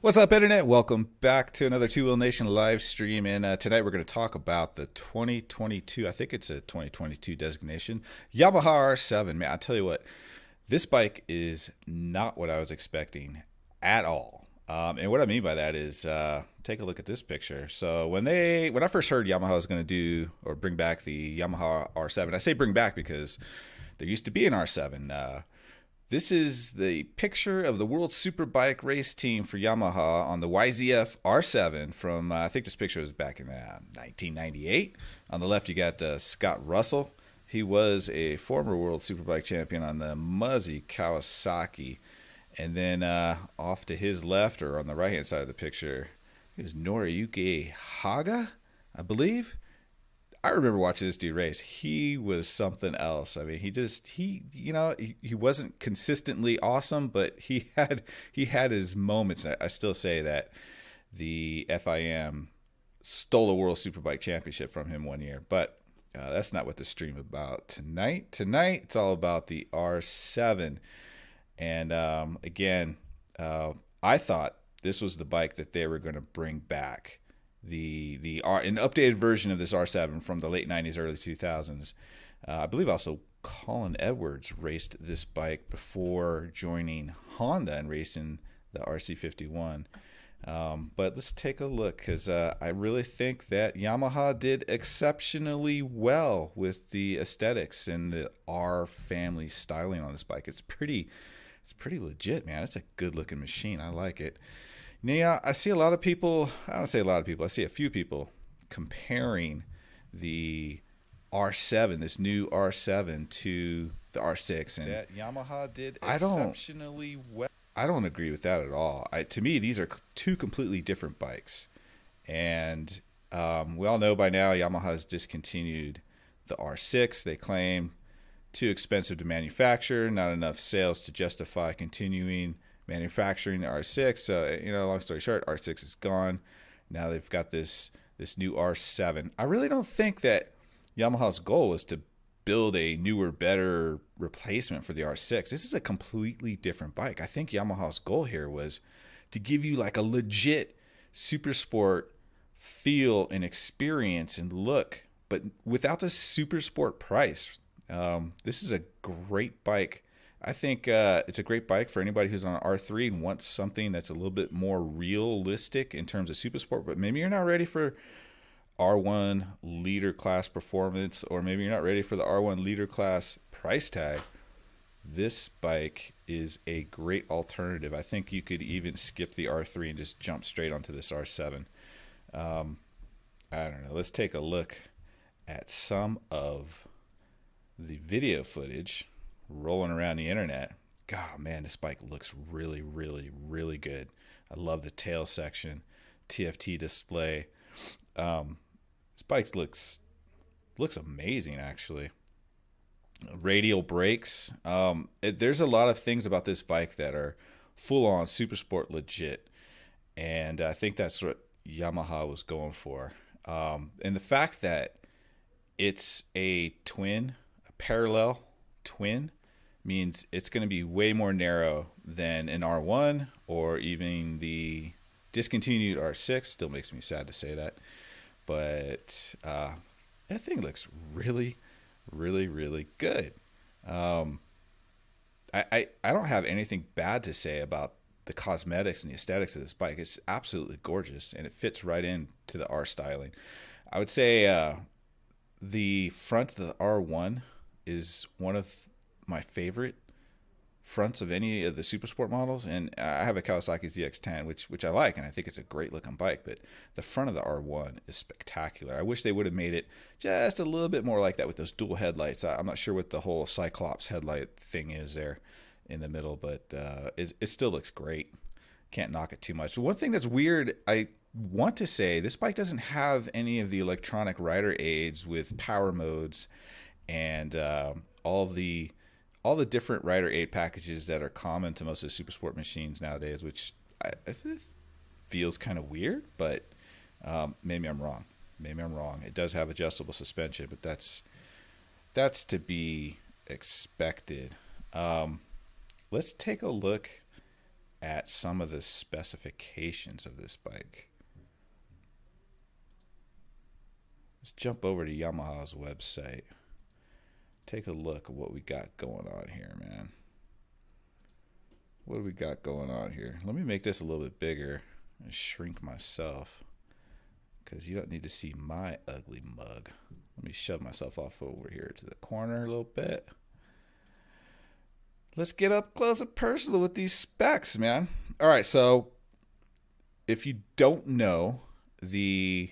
What's up, Internet? Welcome back to another Two Wheel Nation live stream. And tonight we're going to talk about the 2022, I think it's a 2022 designation, Yamaha R7. Man, I tell you what, this bike is not what I was expecting at all. And what I mean by that is, take a look at this picture. So when I first heard Yamaha was going to do or bring back the Yamaha R7, I say bring back because there used to be an R7. This is the picture of the World Superbike race team for Yamaha on the YZF R7 from, I think this picture was back in 1998. On the left, you got Scott Russell. He was a former World Superbike champion on the Muzzy Kawasaki. And then off to his left, or on the right-hand side of the picture, it was Noriyuki Haga, I believe. I remember watching this dude race. He was something else. I mean, he wasn't consistently awesome, but he had his moments. I still say that the FIM stole a World Superbike Championship from him one year, but that's not what the stream about tonight. Tonight, it's all about the R7. And again, I thought this was the bike that they were going to bring back. An updated version of this R7 from the late 90s, early 2000s. I believe also Colin Edwards raced this bike before joining Honda and racing the RC51. But let's take a look, because I really think that Yamaha did exceptionally well with the aesthetics and the R family styling on this bike. It's pretty legit, man. It's a good looking machine. I like it. Now, I see a lot of people, I don't say a lot of people, I see a few people comparing the R7, this new R7, to the R6. And that Yamaha did exceptionally well. I don't agree with that at all. To me, these are two completely different bikes. And we all know by now Yamaha has discontinued the R6. They claim too expensive to manufacture, not enough sales to justify continuing manufacturing the R6. Long story short, R6 is gone. Now they've got this new R7. I really don't think that Yamaha's goal is to build a newer, better replacement for the R6. This is a completely different bike. I think Yamaha's goal here was to give you like a legit super sport feel and experience and look, but without the super sport price. This is a great bike. I think it's a great bike for anybody who's on an R3 and wants something that's a little bit more realistic in terms of super sport, but maybe you're not ready for R1 leader class performance, or maybe you're not ready for the R1 leader class price tag. This bike is a great alternative. I think you could even skip the R3 and just jump straight onto this R7. I don't know. Let's take a look at some of the video footage rolling around the internet. God, man, this bike looks really, really, really good. I love the tail section, TFT display. This bike looks amazing, actually. Radial brakes. There's a lot of things about this bike that are full on super sport legit, and I think that's what Yamaha was going for. And the fact that it's a parallel twin, means it's going to be way more narrow than an R1 or even the discontinued R6. Still makes me sad to say that, but that thing looks really, really, really good. I don't have anything bad to say about the cosmetics and the aesthetics of this bike. It's absolutely gorgeous, and it fits right into the R styling. I would say the front of the R1 is one of my favorite fronts of any of the Supersport models, and I have a Kawasaki ZX-10, which I like, and I think it's a great looking bike, but the front of the R1 is spectacular. I wish they would have made it just a little bit more like that with those dual headlights. I'm not sure what the whole Cyclops headlight thing is there in the middle, but it still looks great. Can't knock it too much. One thing that's weird, I want to say, this bike doesn't have any of the electronic rider aids with power modes and all the different rider aid packages that are common to most of the Supersport machines nowadays, which it feels kind of weird, but maybe I'm wrong. It does have adjustable suspension, but that's to be expected. Let's take a look at some of the specifications of this bike. Let's jump over to Yamaha's website. Take a look at what we got going on here, man. What do we got going on here? Let me make this a little bit bigger and shrink myself, because you don't need to see my ugly mug. Let me shove myself off over here to the corner a little bit. Let's get up close and personal with these specs, man. All right, so if you don't know, the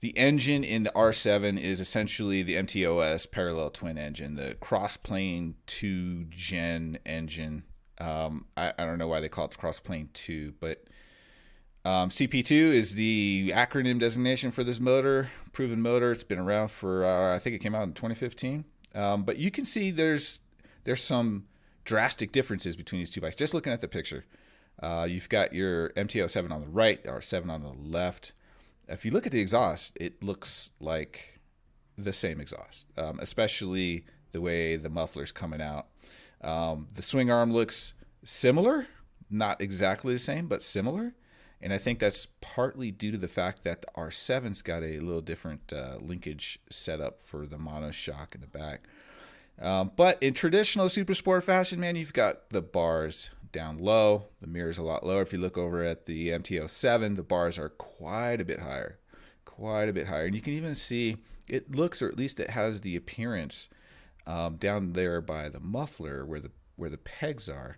engine in the R7 is essentially the MTOS parallel twin engine, the cross-plane 2-gen engine. I don't know why they call it cross-plane 2, but CP2 is the acronym designation for this motor, proven motor. It's been around for, I think it came out in 2015. But you can see there's some drastic differences between these two bikes. Just looking at the picture, you've got your MTO7 on the right, the R7 on the left. If you look at the exhaust, it looks like the same exhaust, especially the way the muffler's coming out. The swing arm looks similar, not exactly the same, but similar. And I think that's partly due to the fact that the R7's got a little different linkage setup for the monoshock in the back. But in traditional super sport fashion, man, you've got the bars down low. The mirror's a lot lower. If you look over at the MTO7, the bars are quite a bit higher. And you can even see it looks, or at least it has the appearance down there by the muffler where the pegs are.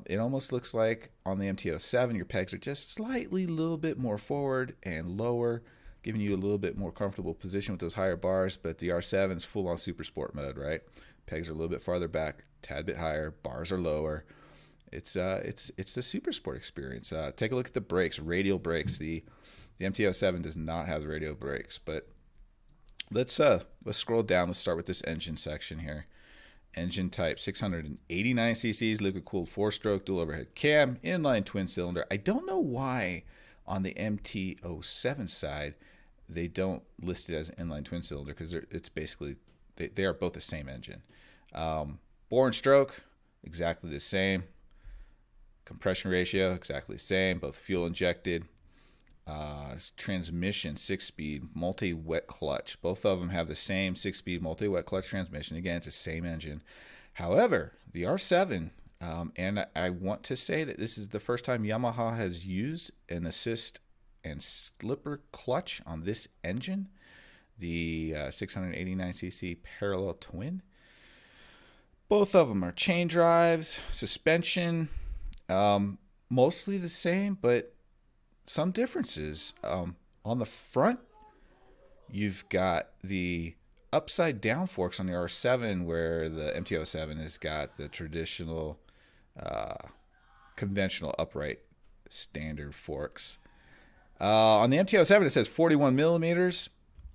It almost looks like on the MTO7, your pegs are just slightly a little bit more forward and lower, giving you a little bit more comfortable position with those higher bars. But the R7's full on super sport mode, right? Pegs are a little bit farther back, tad bit higher, bars are lower. It's the super sport experience. Take a look at the brakes, radial brakes. The MTO7 does not have the radial brakes, but let's scroll down. Let's start with this engine section here. Engine type 689 cc's, liquid cooled 4-stroke dual overhead cam, inline twin cylinder. I don't know why on the MTO7 side they don't list it as an inline twin cylinder, because it's basically they are both the same engine. Bore and stroke exactly the same. Compression ratio exactly the same, both fuel injected. Transmission 6-speed multi-wet clutch. Both of them have the same 6-speed multi-wet clutch transmission. Again, it's the same engine. However, the R7, and I want to say that this is the first time Yamaha has used an assist and slipper clutch on this engine, the 689cc parallel twin. Both of them are chain drives, suspension, mostly the same, but some differences. On the front, you've got the upside down forks on the R7, where the MTO7 has got the traditional conventional upright standard forks. On the MTO7, it says 41 millimeters.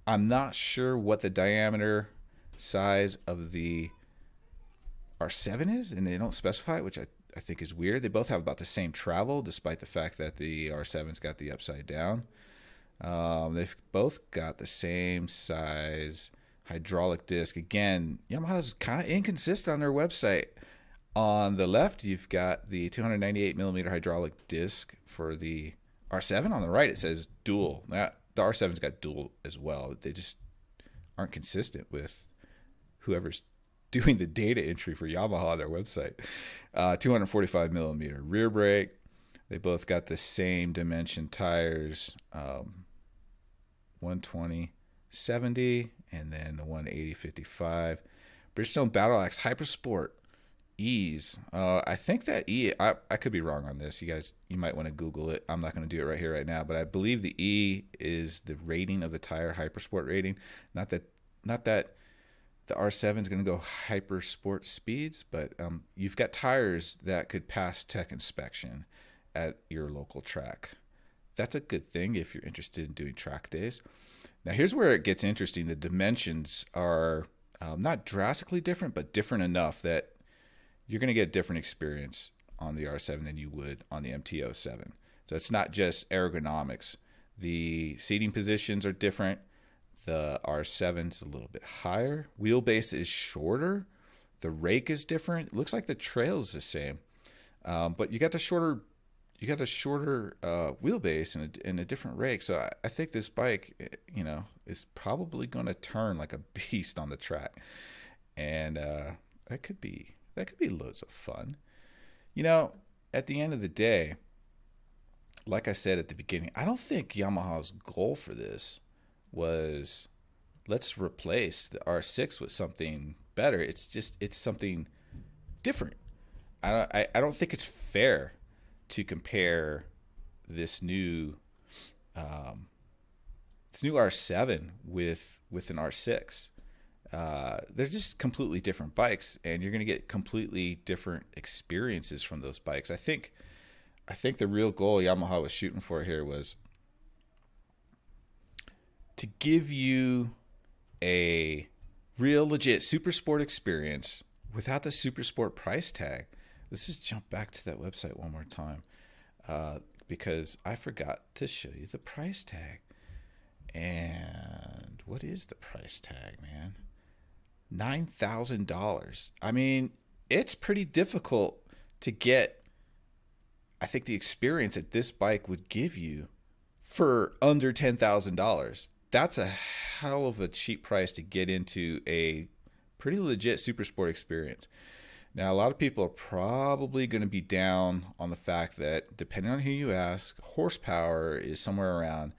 I'm not sure what the diameter size of the R7 is, and they don't specify it, which I think is weird. They both have about the same travel, despite the fact that the R7's got the upside down. They've both got the same size hydraulic disc. Again, Yamaha's kind of inconsistent on their website. On the left, you've got the 298 millimeter hydraulic disc for the R7. On the right, it says dual. Now, the R7's got dual as well. They just aren't consistent with whoever's doing the data entry for Yamaha on their website. 245 millimeter rear brake. They both got the same dimension tires, 120/70 and then the 180/55. Bridgestone Battle Axe Hypersport E's. I think that E, I could be wrong on this. You guys, you might want to Google it. I'm not going to do it right here, right now, but I believe the E is the rating of the tire, Hypersport rating. Not that the R7 is going to go hyper sport speeds, but you've got tires that could pass tech inspection at your local track. That's a good thing if you're interested in doing track days. Now, here's where it gets interesting. The dimensions are not drastically different, but different enough that you're going to get a different experience on the R7 than you would on the MTO7. So it's not just ergonomics. The seating positions are different. The R7's a little bit higher. Wheelbase is shorter. The rake is different. It looks like the trail is the same. But you got a shorter wheelbase and a different rake. So I think this bike, is probably going to turn like a beast on the track, and that could be loads of fun. You know, at the end of the day, like I said at the beginning, I don't think Yamaha's goal for this was let's replace the R6 with something better. It's something different. I don't think it's fair to compare this new this new R7 with an R6. They're just completely different bikes, and you're going to get completely different experiences from those bikes. I think the real goal Yamaha was shooting for here was to give you a real legit super sport experience without the super sport price tag. Let's just jump back to that website one more time, because I forgot to show you the price tag. And what is the price tag, man? $9,000. I mean, it's pretty difficult to get, I think, the experience that this bike would give you for under $10,000. That's a hell of a cheap price to get into a pretty legit super sport experience. Now, a lot of people are probably going to be down on the fact that, depending on who you ask, horsepower is somewhere around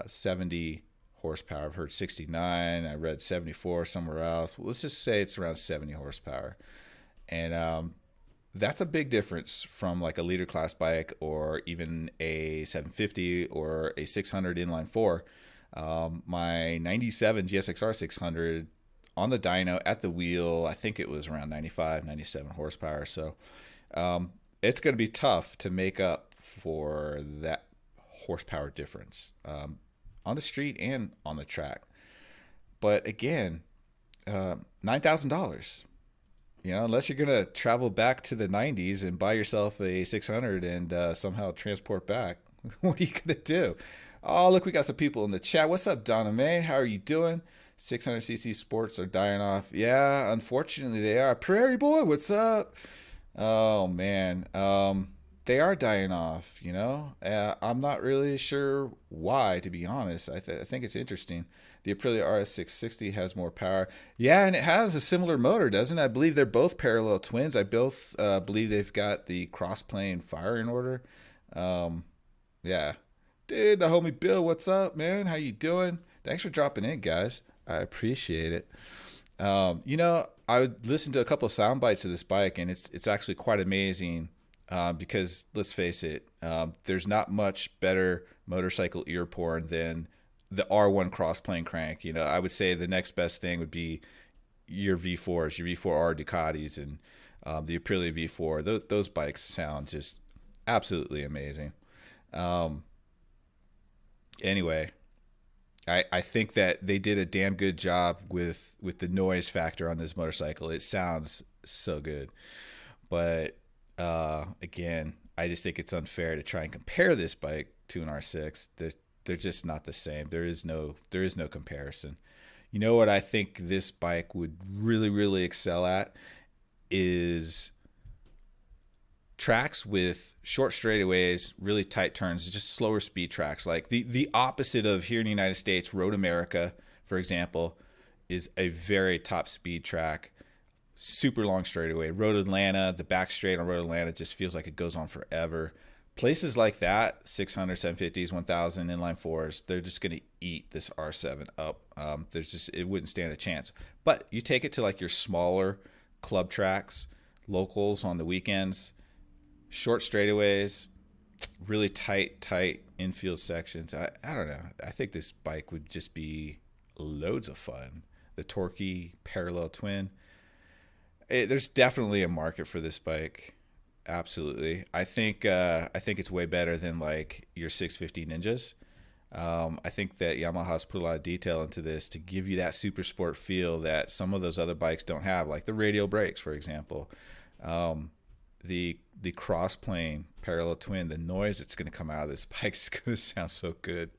70 horsepower. I've heard 69. I read 74 somewhere else. Well, let's just say it's around 70 horsepower. And that's a big difference from like a leader class bike or even a 750 or a 600 inline four. My 97 GSXR 600 on the dyno at the wheel, I think it was around 95, 97 horsepower. So it's going to be tough to make up for that horsepower difference on the street and on the track. But again, $9,000. Unless you're going to travel back to the 90s and buy yourself a 600 and somehow transport back, what are you going to do? Oh, look, we got some people in the chat. What's up, Donna May? How are you doing? 600cc sports are dying off. Yeah, unfortunately they are. Prairie Boy, what's up? Oh, man. They are dying off, I'm not really sure why, to be honest. I think it's interesting. The Aprilia RS660 has more power. Yeah, and it has a similar motor, doesn't it? I believe they're both parallel twins. I both believe they've got the cross-plane firing order. Yeah. Dude, the homie Bill, what's up, man? How you doing? Thanks for dropping in, guys. I appreciate it. I listened to a couple of sound bites of this bike, and it's actually quite amazing. Because let's face it, there's not much better motorcycle ear porn than the R1 cross-plane crank. I would say the next best thing would be your V4s, your V4R Ducatis, and the Aprilia V4. Those bikes sound just absolutely amazing. Anyway, I think that they did a damn good job with the noise factor on this motorcycle. It sounds so good. But again, I just think it's unfair to try and compare this bike to an R6. They're just not the same. There is no comparison. You know what I think this bike would really, really excel at is tracks with short straightaways, really tight turns, just slower speed tracks. Like the opposite of here in the United States, Road America, for example, is a very top speed track. Super long straightaway. Road Atlanta, the back straight on Road Atlanta just feels like it goes on forever. Places like that, 600, 750s, 1000 inline fours, they're just going to eat this R7 up. It wouldn't stand a chance. But you take it to like your smaller club tracks, locals on the weekends, short straightaways, really tight infield sections. I don't know. I think this bike would just be loads of fun. The Torquey parallel twin. There's definitely a market for this bike. Absolutely. I think it's way better than like your 650 Ninjas. I think that Yamaha's put a lot of detail into this to give you that super sport feel that some of those other bikes don't have, like the radial brakes, for example. The cross plane parallel twin, the noise that's going to come out of this bike is going to sound so good.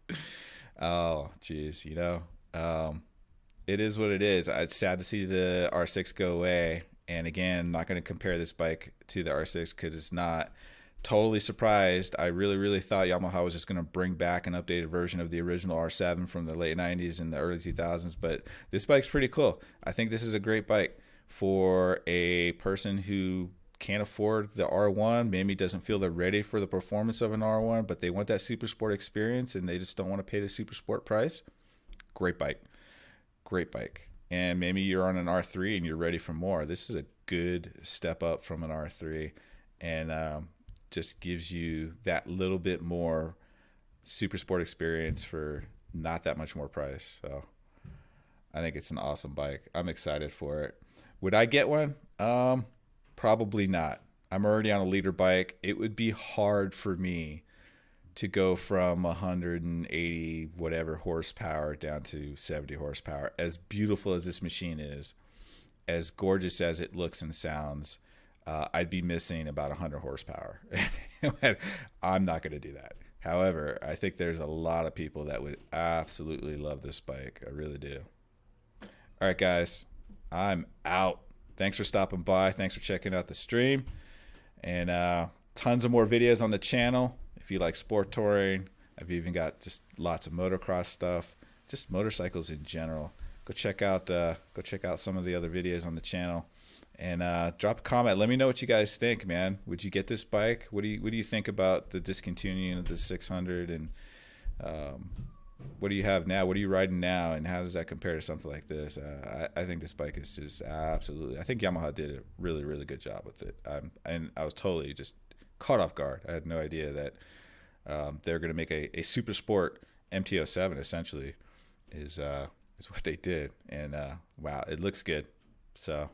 Oh, geez, it is what it is. It's sad to see the R6 go away. And again, not going to compare this bike to the R6 because it's not. Totally surprised. I really thought Yamaha was just going to bring back an updated version of the original R7 from the late 90s and the early 2000s, but this bike's pretty cool. I think this is a great bike for a person who can't afford the R1, maybe doesn't feel they're ready for the performance of an R1, but they want that super sport experience and they just don't want to pay the super sport price. Great bike. Great bike. And maybe you're on an R3 and you're ready for more. This is a good step up from an R3, and just gives you that little bit more super sport experience for not that much more price. So I think it's an awesome bike. I'm excited for it. Would I get one? Probably not. I'm already on a leader bike. It would be hard for me to go from 180 whatever horsepower down to 70 horsepower. As beautiful as this machine is, as gorgeous as it looks and sounds, I'd be missing about 100 horsepower. I'm not going to do that. However, I think there's a lot of people that would absolutely love this bike. I really do. All right, guys, I'm out. Thanks for stopping by. Thanks for checking out the stream. And tons of more videos on the channel. If you like sport touring, I've even got just lots of motocross stuff, just motorcycles in general. Go check out some of the other videos on the channel. And drop a comment. Let me know what you guys think, man. Would you get this bike? What do you think about the discontinuing of the 600? And what do you have now? What are you riding now? And how does that compare to something like this? I think this bike is just absolutely. I think Yamaha did a really good job with it. And I was totally just caught off guard. I had no idea that they're going to make a super sport MT-07. Essentially, is what they did. And wow, it looks good. So.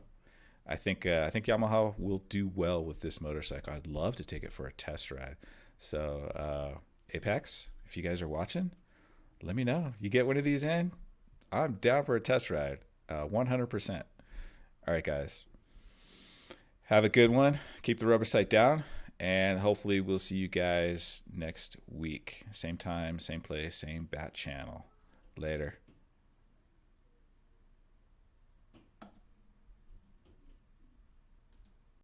I think Yamaha will do well with this motorcycle. I'd love to take it for a test ride. So Apex, if you guys are watching, let me know. You get one of these in, I'm down for a test ride, 100%. All right, guys. Have a good one. Keep the rubber sight down, and hopefully we'll see you guys next week. Same time, same place, same bat channel. Later.